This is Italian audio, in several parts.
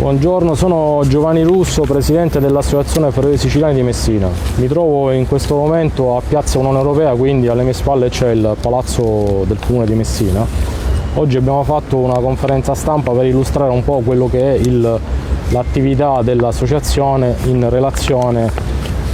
Buongiorno, sono Giovanni Russo, presidente dell'Associazione Ferrovie Siciliane di Messina. Mi trovo in questo momento a Piazza Unione Europea, quindi alle mie spalle c'è il Palazzo del Comune di Messina. Oggi abbiamo fatto una conferenza stampa per illustrare un po' quello che è l'attività dell'associazione in relazione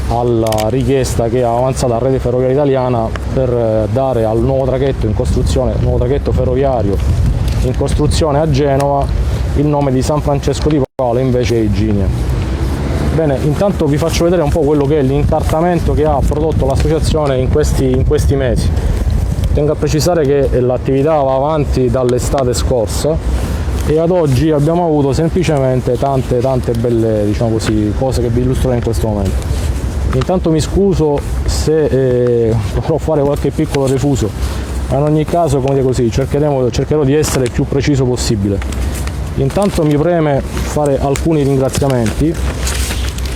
alla richiesta che ha avanzato la Rete Ferroviaria Italiana per dare al nuovo traghetto in costruzione, nuovo traghetto ferroviario in costruzione a Genova, il nome di San Francesco di Paola invece è Iginia. Bene, intanto vi faccio vedere un po' quello che è l'incartamento che ha prodotto l'associazione in questi mesi. Tengo a precisare che l'attività va avanti dall'estate scorsa e ad oggi abbiamo avuto semplicemente tante belle, diciamo così, cose che vi illustrerò in questo momento. Intanto mi scuso se dovrò fare qualche piccolo refuso, ma in ogni caso, come dire così, cercherò di essere il più preciso possibile. Intanto mi preme fare alcuni ringraziamenti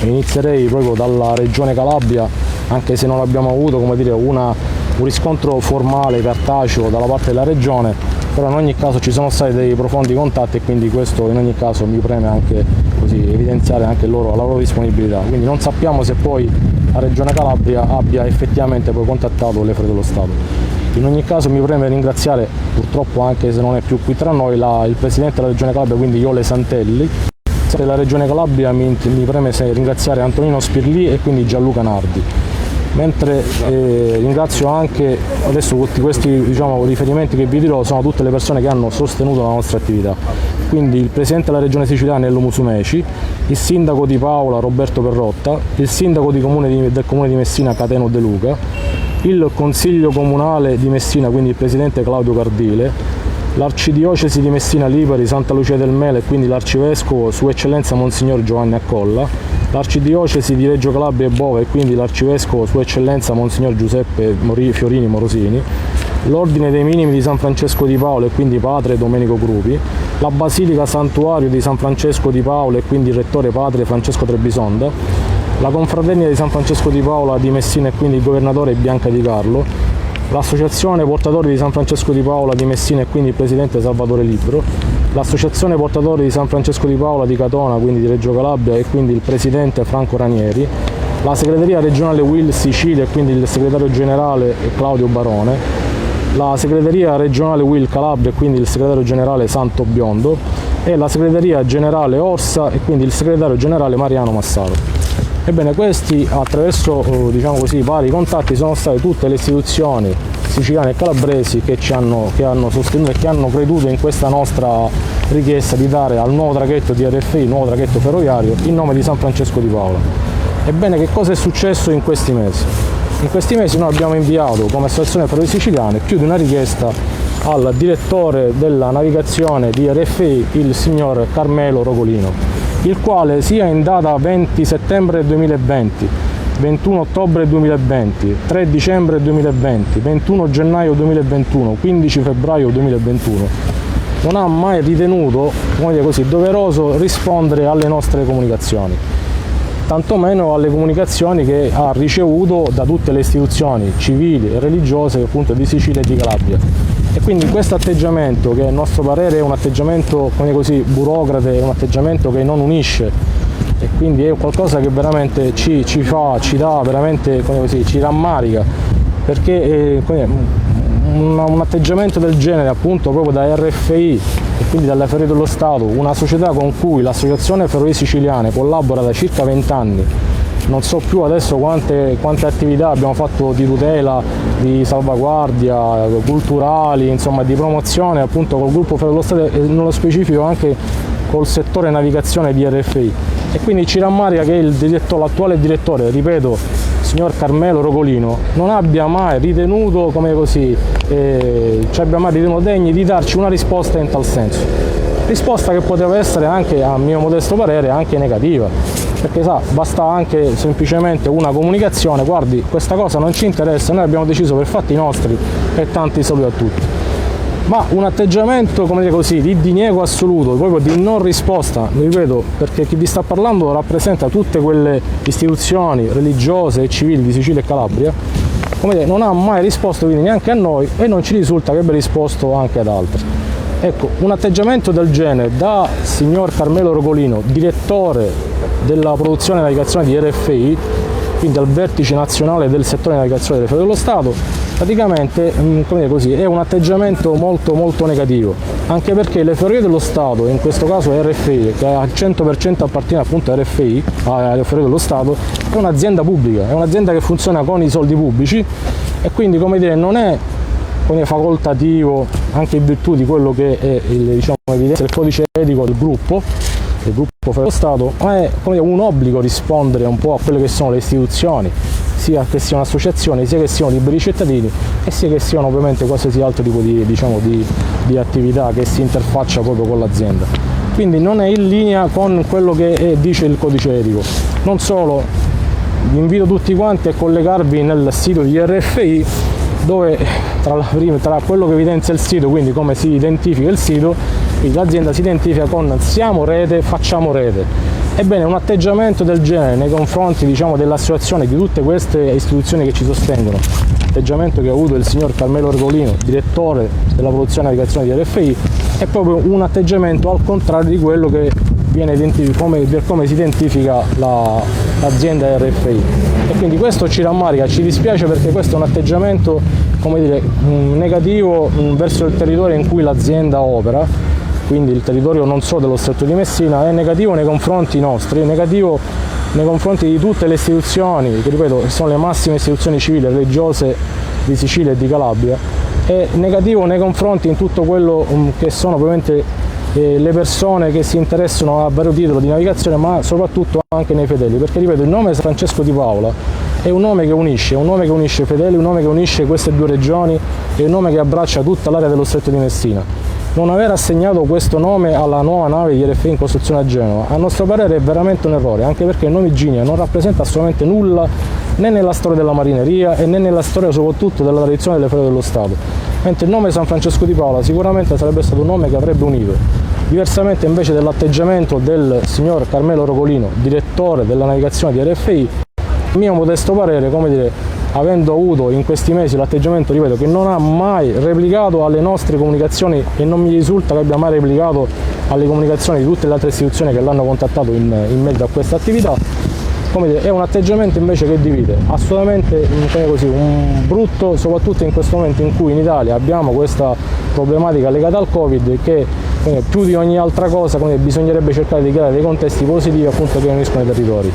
e inizierei proprio dalla Regione Calabria, anche se non abbiamo avuto, come dire, un riscontro formale, cartaceo dalla parte della Regione, però in ogni caso ci sono stati dei profondi contatti e quindi questo in ogni caso mi preme anche così evidenziare anche la loro disponibilità. Quindi non sappiamo se poi la Regione Calabria abbia effettivamente poi contattato le Ferrovie dello Stato. In ogni caso mi preme ringraziare, purtroppo anche se non è più qui tra noi, il Presidente della Regione Calabria, quindi Iole Santelli. Della Regione Calabria mi preme ringraziare Antonino Spirlì e quindi Gianluca Nardi. Mentre ringrazio anche, adesso tutti questi riferimenti che vi dirò sono tutte le persone che hanno sostenuto la nostra attività. Quindi il Presidente della Regione Siciliana Nello Musumeci, il Sindaco di Paola Roberto Perrotta, il Sindaco del Comune di Messina Cateno De Luca, il Consiglio Comunale di Messina, quindi il Presidente Claudio Cardile, l'Arcidiocesi di Messina Lipari, Santa Lucia del Mele, quindi l'Arcivescovo Sua Eccellenza Monsignor Giovanni Accolla, l'Arcidiocesi di Reggio Calabria e Bova e quindi l'Arcivescovo Sua Eccellenza Monsignor Giuseppe Fiorini Morosini, l'Ordine dei Minimi di San Francesco di Paola e quindi Padre Domenico Grupi, la Basilica Santuario di San Francesco di Paola e quindi il Rettore Padre Francesco Trebisonda, la Confraternita di San Francesco di Paola di Messina e quindi il Governatore Bianca Di Carlo, l'Associazione Portatori di San Francesco di Paola di Messina e quindi il Presidente Salvatore Libro, l'Associazione Portatori di San Francesco di Paola di Catona, quindi di Reggio Calabria e quindi il Presidente Franco Ranieri, la Segreteria Regionale UIL Sicilia e quindi il Segretario Generale Claudio Barone, la Segreteria Regionale UIL Calabria e quindi il Segretario Generale Santo Biondo e la Segreteria Generale Orsa e quindi il Segretario Generale Mariano Massaro. Ebbene, questi attraverso vari contatti sono state tutte le istituzioni siciliane e calabresi che hanno sostenuto e che hanno creduto in questa nostra richiesta di dare al nuovo traghetto di RFI, nuovo traghetto ferroviario, il nome di San Francesco di Paola. Ebbene, che cosa è successo in questi mesi? In questi mesi noi abbiamo inviato come Associazione Ferrovie Siciliane più di una richiesta al direttore della navigazione di RFI, il signor Carmelo Rogolino, il quale sia in data 20 settembre 2020, 21 ottobre 2020, 3 dicembre 2020, 21 gennaio 2021, 15 febbraio 2021, non ha mai ritenuto, come dire così, doveroso rispondere alle nostre comunicazioni, tantomeno alle comunicazioni che ha ricevuto da tutte le istituzioni civili e religiose appunto di Sicilia e di Calabria. E quindi questo atteggiamento, che a nostro parere è un atteggiamento, come così, burocrate, è un atteggiamento che non unisce e quindi è qualcosa che veramente ci dà veramente, come così, ci rammarica, perché un atteggiamento del genere appunto proprio da RFI e quindi dalle Ferrovie dello Stato, una società con cui l'Associazione Ferrovie Siciliane collabora da circa 20 anni, non so più adesso quante attività abbiamo fatto di tutela, di salvaguardia, culturali, insomma di promozione appunto col gruppo Ferrovie dello Stato e nello specifico anche col settore navigazione di RFI. E quindi ci rammarica che l'attuale direttore, ripeto, signor Carmelo Rogolino, non abbia mai ritenuto, come così, ci abbia mai ritenuto degni di darci una risposta in tal senso. Risposta che poteva essere anche, a mio modesto parere, anche negativa, perché basta anche semplicemente una comunicazione: guardi, questa cosa non ci interessa, noi abbiamo deciso per fatti nostri e tanti saluti a tutti. Ma un atteggiamento, come dire così, di diniego assoluto, proprio di non risposta, ripeto, perché chi vi sta parlando rappresenta tutte quelle istituzioni religiose e civili di Sicilia e Calabria, come dire, non ha mai risposto quindi neanche a noi e non ci risulta che abbia risposto anche ad altri. Ecco, un atteggiamento del genere da signor Carmelo Rogolino, direttore della produzione e navigazione di RFI, quindi al vertice nazionale del settore navigazione delle Ferrovie dello Stato, praticamente come dire così, è un atteggiamento molto negativo, anche perché le Ferrovie dello Stato, in questo caso RFI, che al 100% appartiene appunto a RFI, alle Ferrovie dello Stato, è un'azienda pubblica, è un'azienda che funziona con i soldi pubblici e quindi, come dire, non è facoltativo, anche in virtù di quello che è il codice etico del gruppo Ferrovie dello Stato, ma è un obbligo rispondere un po' a quelle che sono le istituzioni, sia che siano associazioni, sia che siano liberi cittadini e sia che siano ovviamente qualsiasi altro tipo di attività che si interfaccia proprio con l'azienda. Quindi non è in linea con quello che dice il codice etico. Non solo, vi invito tutti quanti a collegarvi nel sito di RFI, dove tra quello che evidenzia il sito, quindi come si identifica il sito, l'azienda si identifica con siamo rete, facciamo rete. Ebbene, un atteggiamento del genere nei confronti dell'associazione, di tutte queste istituzioni che ci sostengono, l'atteggiamento che ha avuto il signor Carmelo Rogolino, direttore della produzione e navigazione di RFI, è proprio un atteggiamento al contrario di quello che viene come si identifica l'azienda RFI. E quindi questo ci rammarica, ci dispiace, perché questo è un atteggiamento negativo verso il territorio in cui l'azienda opera, quindi il territorio non solo dello Stretto di Messina, è negativo nei confronti nostri, è negativo nei confronti di tutte le istituzioni, che ripeto sono le massime istituzioni civili religiose di Sicilia e di Calabria, è negativo nei confronti di tutto quello che sono ovviamente le persone che si interessano a vario titolo di navigazione, ma soprattutto anche nei fedeli, perché ripeto, il nome Francesco Di Paola è un nome che unisce, i fedeli, un nome che unisce queste due regioni, è un nome che abbraccia tutta l'area dello Stretto di Messina. Non aver assegnato questo nome alla nuova nave di RFI in costruzione a Genova, a nostro parere è veramente un errore, anche perché il nome Iginia non rappresenta assolutamente nulla né nella storia della marineria e né nella storia soprattutto della tradizione delle Ferrovie dello Stato, mentre il nome San Francesco di Paola sicuramente sarebbe stato un nome che avrebbe unito. Diversamente invece dell'atteggiamento del signor Carmelo Rogolino, direttore della navigazione di RFI, a mio modesto parere, avendo avuto in questi mesi l'atteggiamento, ripeto, che non ha mai replicato alle nostre comunicazioni e non mi risulta che abbia mai replicato alle comunicazioni di tutte le altre istituzioni che l'hanno contattato in merito a questa attività, è un atteggiamento invece che divide, assolutamente un brutto, soprattutto in questo momento in cui in Italia abbiamo questa problematica legata al Covid che più di ogni altra cosa bisognerebbe cercare di creare dei contesti positivi appunto che uniscono i territori.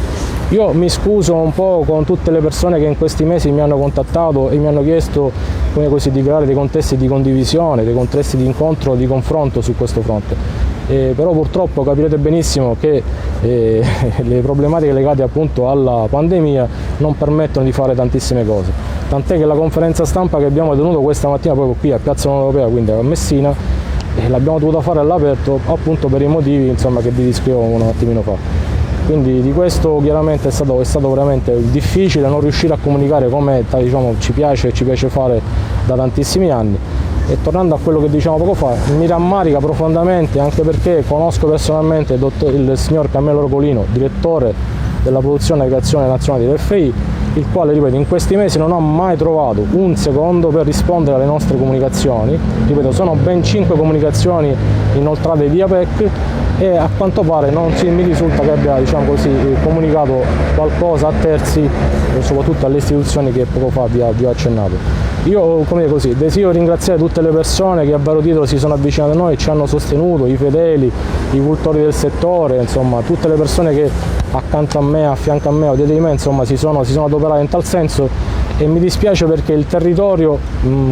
Io mi scuso un po' con tutte le persone che in questi mesi mi hanno contattato e mi hanno chiesto di creare dei contesti di condivisione, dei contesti di incontro, di confronto su questo fronte. Però purtroppo capirete benissimo che le problematiche legate appunto alla pandemia non permettono di fare tantissime cose, tant'è che la conferenza stampa che abbiamo tenuto questa mattina proprio qui a Piazza Unione Europea, quindi a Messina, l'abbiamo dovuta fare all'aperto appunto per i motivi che vi descrivo un attimino fa. Quindi di questo chiaramente è stato veramente difficile non riuscire a comunicare come ci piace fare da tantissimi anni. E tornando a quello che dicevamo poco fa, mi rammarica profondamente, anche perché conosco personalmente il signor Carmelo Rogolino, direttore della produzione e navigazione nazionale di RFI, il quale, ripeto, in questi mesi non ha mai trovato un secondo per rispondere alle nostre comunicazioni. Ripeto, sono ben 5 comunicazioni inoltrate via PEC e a quanto pare non mi risulta che abbia comunicato qualcosa a terzi, soprattutto alle istituzioni che poco fa vi ho accennato. Io desidero ringraziare tutte le persone che a vario titolo si sono avvicinate a noi e ci hanno sostenuto, i fedeli, i cultori del settore, insomma tutte le persone che accanto a me, a fianco a me o dietro di me si sono adoperate in tal senso, e mi dispiace perché il territorio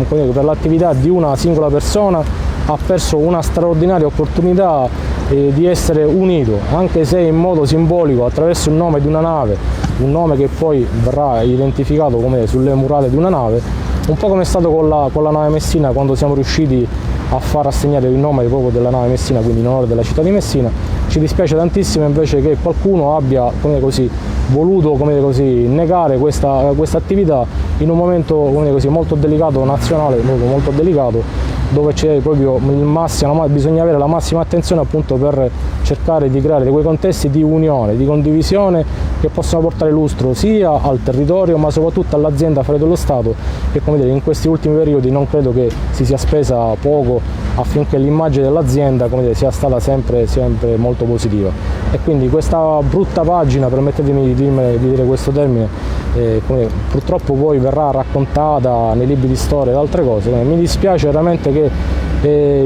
per l'attività di una singola persona ha perso una straordinaria opportunità di essere unito, anche se in modo simbolico attraverso il nome di una nave, un nome che poi verrà identificato sulle murate di una nave, un po' come è stato con la nave Messina, quando siamo riusciti a far assegnare il nome proprio della nave Messina, quindi in onore della città di Messina. Ci dispiace tantissimo invece che qualcuno abbia voluto negare questa attività in un momento molto delicato, nazionale, molto delicato, dove c'è proprio il massimo, bisogna avere la massima attenzione appunto per cercare di creare quei contesti di unione, di condivisione che possono portare lustro sia al territorio ma soprattutto all'azienda Ferrovie dello Stato, che come dire in questi ultimi periodi non credo che si sia spesa poco affinché l'immagine dell'azienda sia stata sempre molto positiva. E quindi questa brutta pagina, permettetemi di dire questo termine, purtroppo poi verrà raccontata nei libri di storia ed altre cose. Mi dispiace veramente che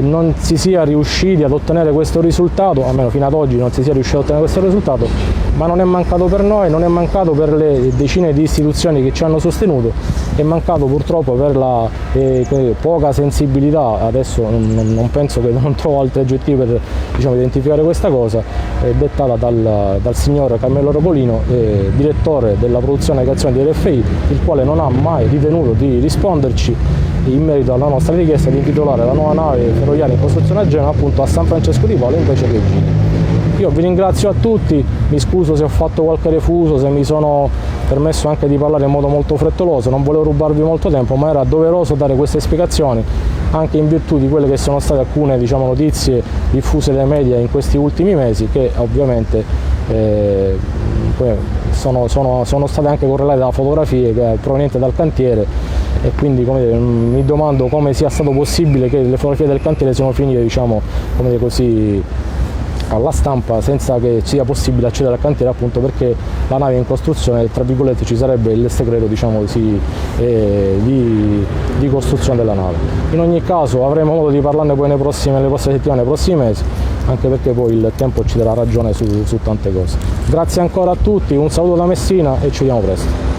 non si sia riusciti ad ottenere questo risultato, almeno fino ad oggi non si sia riusciti ad ottenere questo risultato, ma non è mancato per noi, non è mancato per le decine di istituzioni che ci hanno sostenuto, è mancato purtroppo per la poca sensibilità, adesso non penso che non trovo altri aggettivi per identificare questa cosa, dettata dal signor Carmelo Ropolino, direttore della produzione e creazione di RFI, il quale non ha mai ritenuto di risponderci in merito alla nostra richiesta di intitolare la nuova nave ferroviaria in costruzione a Genova appunto a San Francesco di Paolo invece che Gini. Io vi ringrazio a tutti, mi scuso se ho fatto qualche refuso, se mi sono permesso anche di parlare in modo molto frettoloso, non volevo rubarvi molto tempo, ma era doveroso dare queste spiegazioni anche in virtù di quelle che sono state alcune notizie diffuse dai media in questi ultimi mesi, che ovviamente sono state anche correlate da fotografie provenienti dal cantiere, e quindi mi domando come sia stato possibile che le fotografie del cantiere siano finite alla stampa senza che sia possibile accedere al cantiere, appunto perché la nave è in costruzione, tra virgolette ci sarebbe il segreto di costruzione della nave. In ogni caso avremo modo di parlarne poi nelle prossime settimane, nei prossimi mesi, anche perché poi il tempo ci darà ragione su tante cose. Grazie ancora a tutti, un saluto da Messina e ci vediamo presto.